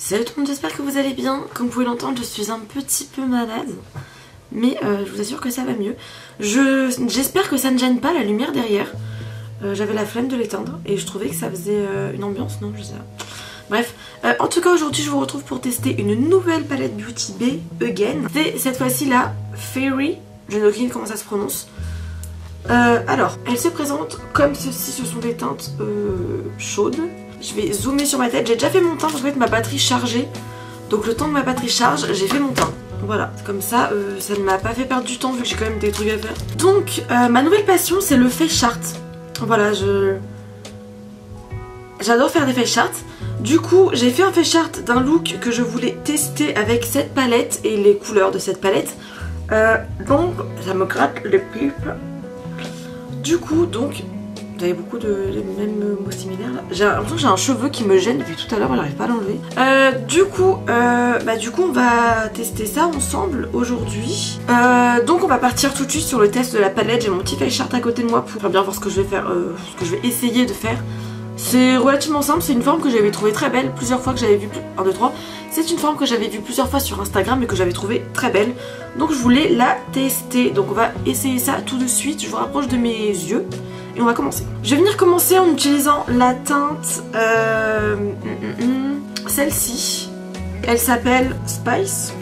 Salut tout le monde, j'espère que vous allez bien. Comme vous pouvez l'entendre, je suis un petit peu malade. Mais je vous assure que ça va mieux. J'espère que ça ne gêne pas la lumière derrière. J'avais la flemme de l'éteindre et je trouvais que ça faisait une ambiance, non je sais pas. Bref, en tout cas aujourd'hui je vous retrouve pour tester une nouvelle palette Beauty Bay Again. C'est cette fois-ci la Fairy, je n'ai aucune idée comment ça se prononce. Alors, elle se présente comme ceci, ce sont des teintes chaudes. Je vais zoomer sur ma tête, j'ai déjà fait mon teint parce qu'en fait ma batterie chargeait. Donc le temps que ma batterie charge, j'ai fait mon teint. Voilà, comme ça, ça ne m'a pas fait perdre du temps vu que j'ai quand même des trucs à faire. Donc, ma nouvelle passion c'est le face chart. Voilà, j'adore faire des face charts. Du coup, j'ai fait un face chart d'un look que je voulais tester avec cette palette et les couleurs de cette palette. Donc, ça me gratte les pipes. Du coup, donc, vous avez beaucoup de mêmes mots similaires là. J'ai l'impression que j'ai un cheveu qui me gêne depuis tout à l'heure, on n'arrive pas à l'enlever. Du coup, on va tester ça ensemble aujourd'hui. Donc on va partir tout de suite sur le test de la palette. J'ai mon petit face chart à côté de moi pour bien voir ce que je vais faire, ce que je vais essayer de faire. C'est relativement simple, c'est une forme que j'avais trouvée très belle plusieurs fois, que j'avais vue 1, 2, 3. C'est une forme que j'avais vue plusieurs fois sur Instagram et que j'avais trouvée très belle. Donc je voulais la tester. Donc on va essayer ça tout de suite. Je vous rapproche de mes yeux et on va commencer. Je vais venir commencer en utilisant la teinte, celle-ci. Elle s'appelle Spice.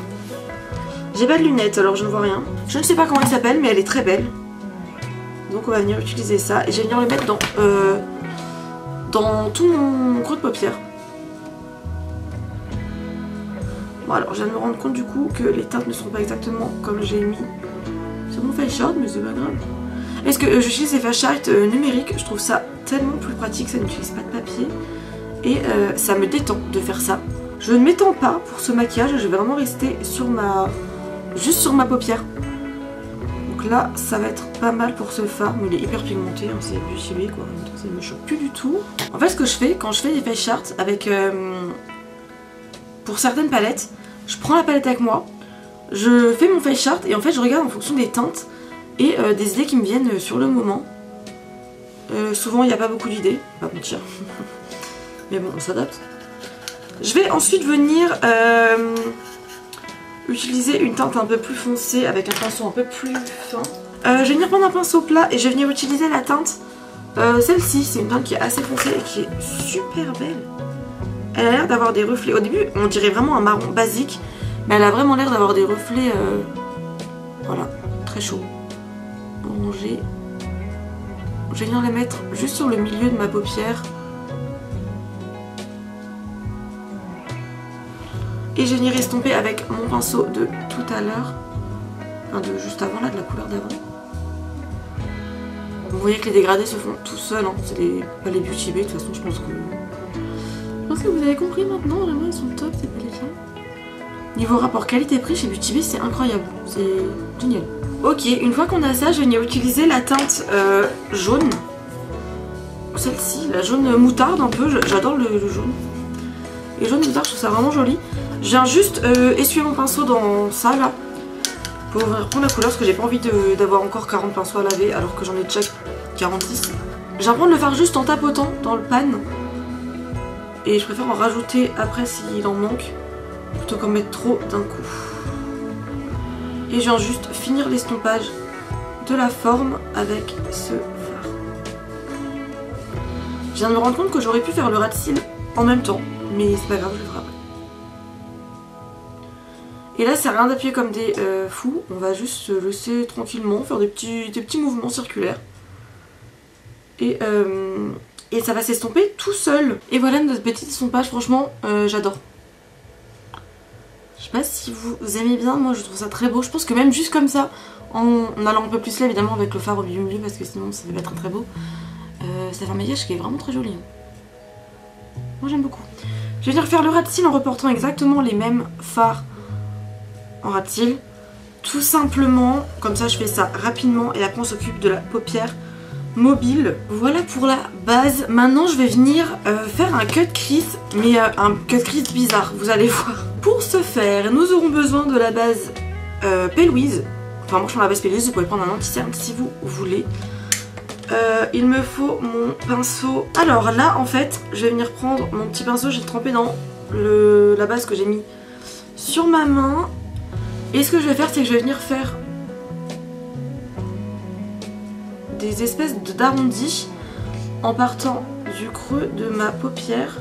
J'ai pas de lunettes alors je ne vois rien. Je ne sais pas comment elle s'appelle mais elle est très belle. Donc on va venir utiliser ça et je vais venir le mettre dans tout mon creux de paupière. Bon alors je viens de me rendre compte du coup que les teintes ne seront pas exactement comme j'ai mis sur mon face chart, mais c'est pas grave. Est-ce que j'utilise ces face charts numériques, je trouve ça tellement plus pratique, ça n'utilise pas de papier. Et ça me détend de faire ça. Je ne m'étends pas pour ce maquillage, je vais vraiment rester sur juste sur ma paupière. Donc là, ça va être pas mal pour ce fard, mais il est hyper pigmenté, hein, c'est Beauty Bay quoi, ça ne me choque plus du tout. En fait, ce que je fais quand je fais des face charts avec, pour certaines palettes, je prends la palette avec moi, je fais mon face chart et en fait je regarde en fonction des teintes et des idées qui me viennent sur le moment. Souvent il n'y a pas beaucoup d'idées, pas mentir, mais bon on s'adapte. Je vais ensuite venir utiliser une teinte un peu plus foncée avec un pinceau un peu plus fin. Je vais venir prendre un pinceau plat et je vais venir utiliser la teinte, celle-ci, c'est une teinte qui est assez foncée et qui est super belle. Elle a l'air d'avoir des reflets, au début on dirait vraiment un marron basique, mais elle a vraiment l'air d'avoir des reflets, voilà, très chaud. Orangé. Je vais venir les mettre juste sur le milieu de ma paupière. Et je vais venir estomper avec mon pinceau de tout à l'heure. Enfin de juste avant là, de la couleur d'avant. Vous voyez que les dégradés se font tout seuls, hein. C'est pas les Beauty Bay, de toute façon je pense que vous avez compris maintenant, vraiment ils sont top ces palettes là. Niveau rapport qualité-prix chez Beauty Bay c'est incroyable, c'est génial. Ok, une fois qu'on a ça, je vais venir utiliser la teinte jaune. Celle-ci, la jaune moutarde un peu, j'adore le jaune. Et jaune moutarde, je trouve ça vraiment joli. Je viens juste essuyer mon pinceau dans ça là, pour reprendre la couleur, parce que j'ai pas envie d'avoir encore 40 pinceaux à laver alors que j'en ai déjà 46. Je viens prendre le fard juste en tapotant dans le pan. Et je préfère en rajouter après s'il en manque, plutôt qu'en mettre trop d'un coup. Et je viens juste finir l'estompage de la forme avec ce fard. Je viens de me rendre compte que j'aurais pu faire le ras de cils en même temps, mais c'est pas grave, je le ferai après. Et là, ça n'a rien d'appuyer comme des fous, on va juste se laisser tranquillement faire des petits mouvements circulaires. Et ça va s'estomper tout seul. Et voilà notre petit estompage, franchement, j'adore. Je sais pas si vous aimez bien, moi je trouve ça très beau. Je pense que même juste comme ça, en allant un peu plus là évidemment avec le fard au milieu parce que sinon ça va être très beau, ça fait un maquillage qui est vraiment très joli. Moi j'aime beaucoup. Je vais venir faire le ras de cils en reportant exactement les mêmes fards en ras de cils. Tout simplement, comme ça je fais ça rapidement et après on s'occupe de la paupière mobile. Voilà pour la base. Maintenant je vais venir faire un cut crease, mais un cut crease bizarre, vous allez voir. Pour ce faire, nous aurons besoin de la base P-Louise. Enfin moi je prends la base P-Louise, vous pouvez prendre un anti-cerne si vous voulez. Il me faut mon pinceau. Alors là en fait je vais venir prendre mon petit pinceau, j'ai trempé dans la base que j'ai mis sur ma main. Et ce que je vais faire, c'est que je vais venir faire des espèces d'arrondis en partant du creux de ma paupière.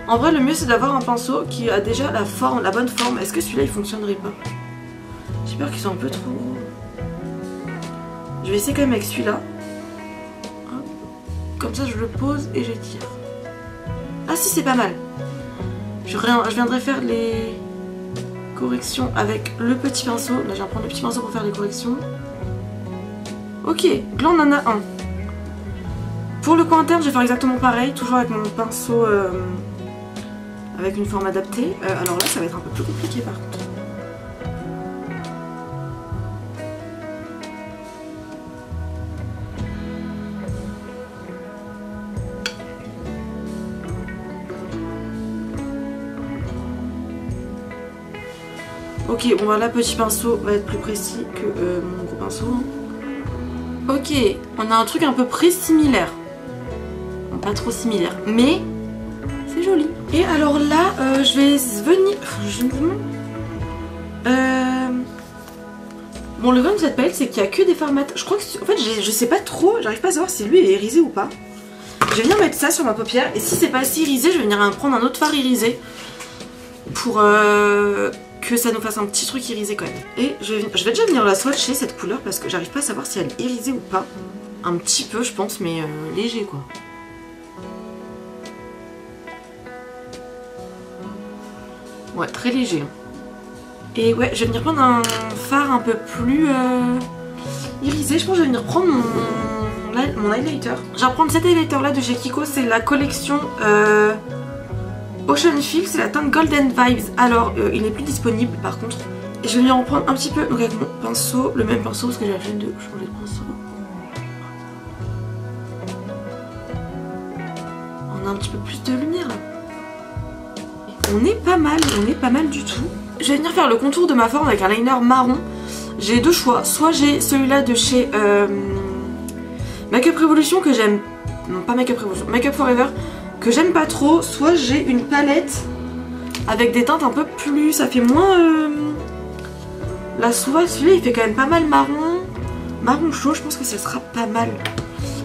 En vrai, le mieux c'est d'avoir un pinceau qui a déjà la bonne forme. Est-ce que celui-là il fonctionnerait pas? J'ai peur qu'ils soient un peu trop gros. Je vais essayer quand même avec celui-là. Comme ça je le pose et j'étire. Ah si, c'est pas mal. Je viendrai faire les corrections avec le petit pinceau. Là je viens prendre le petit pinceau pour faire les corrections. Ok, là on en a un. Pour le coin interne je vais faire exactement pareil. Toujours avec mon pinceau avec une forme adaptée. Alors là ça va être un peu plus compliqué par contre. Ok, bon là petit pinceau va être plus précis que mon gros pinceau. Ok, on a un truc un peu près similaire. Bon, pas trop similaire, mais c'est joli. Et alors là, je vais venir... Bon, le problème de cette palette, c'est qu'il n'y a que des fards mat. Je crois que... En fait, je sais pas trop, j'arrive pas à savoir si lui est irisé ou pas. Je vais venir mettre ça sur ma paupière, et si c'est pas assez irisé, je vais venir prendre un autre fard irisé. Pour... que ça nous fasse un petit truc irisé quand même. Et je vais déjà venir la swatcher cette couleur parce que j'arrive pas à savoir si elle est irisée ou pas. Un petit peu je pense, mais léger quoi. Ouais, très léger. Et ouais, je vais venir prendre un fard un peu plus irisé. Je pense que je vais venir prendre mon highlighter. Je vais reprendre cet highlighter là de chez Kiko, c'est la collection... Ocean Feel, c'est la teinte Golden Vibes. Alors il n'est plus disponible par contre. Et je vais venir en prendre un petit peu donc avec mon pinceau, le même pinceau parce que j'ai la flemme de changer de pinceau. On a un petit peu plus de lumière là. On est pas mal du tout. Je vais venir faire le contour de ma forme avec un liner marron. J'ai deux choix, soit j'ai celui-là de chez Makeup Revolution que j'aime. Non pas Makeup Revolution, Makeup Forever. Que j'aime pas trop, soit j'ai une palette avec des teintes un peu plus, ça fait moins la soie. Celui-là il fait quand même pas mal marron chaud, je pense que ça sera pas mal.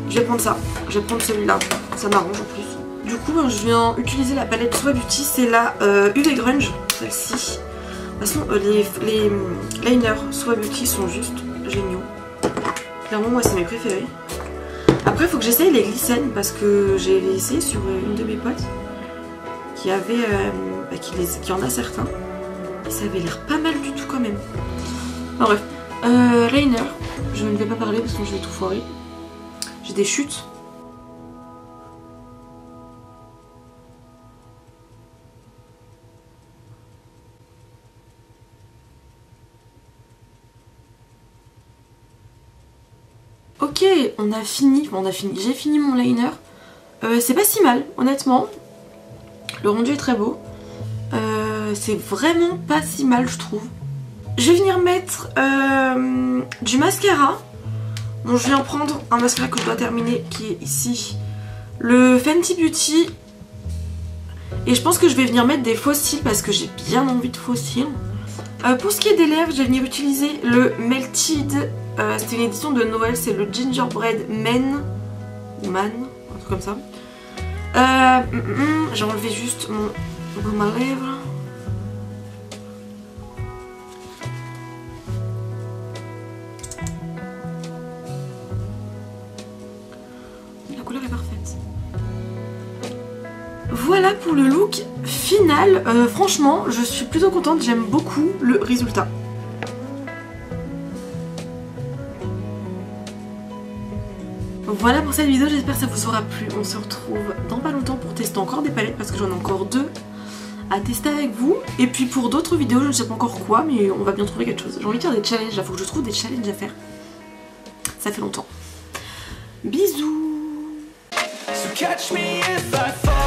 Je vais prendre ça, je vais prendre celui-là, ça m'arrange en plus. Du coup je viens utiliser la palette Soie Beauty, c'est la UV Grunge, celle-ci. De toute façon les liners Soie Beauty sont juste géniaux. Clairement moi c'est mes préférés. Après il faut que j'essaye les glycènes parce que j'ai essayé sur une de mes potes qui avait qui en a certains et ça avait l'air pas mal du tout quand même. Enfin bref, liner, je ne vais pas parler parce que je vais tout foirer. J'ai des chutes. Ok, on a fini, j'ai fini mon liner. C'est pas si mal, honnêtement. Le rendu est très beau. C'est vraiment pas si mal, je trouve. Je vais venir mettre du mascara. Bon, je viens prendre un mascara que je dois terminer, qui est ici. Le Fenty Beauty. Et je pense que je vais venir mettre des faux cils parce que j'ai bien envie de faux cils. Pour ce qui est des lèvres, je vais venir utiliser le Melted. C'était une édition de Noël, c'est le Gingerbread Man, ou Man, un truc comme ça. J'ai enlevé juste mon baume à lèvres. La couleur est parfaite. Voilà pour le look final. Franchement, je suis plutôt contente, j'aime beaucoup le résultat. Voilà pour cette vidéo, j'espère que ça vous aura plu. On se retrouve dans pas longtemps pour tester encore des palettes parce que j'en ai encore deux à tester avec vous. Et puis pour d'autres vidéos, je ne sais pas encore quoi, mais on va bien trouver quelque chose. J'ai envie de faire des challenges, il faut que je trouve des challenges à faire. Ça fait longtemps. Bisous. So catch me if I fall.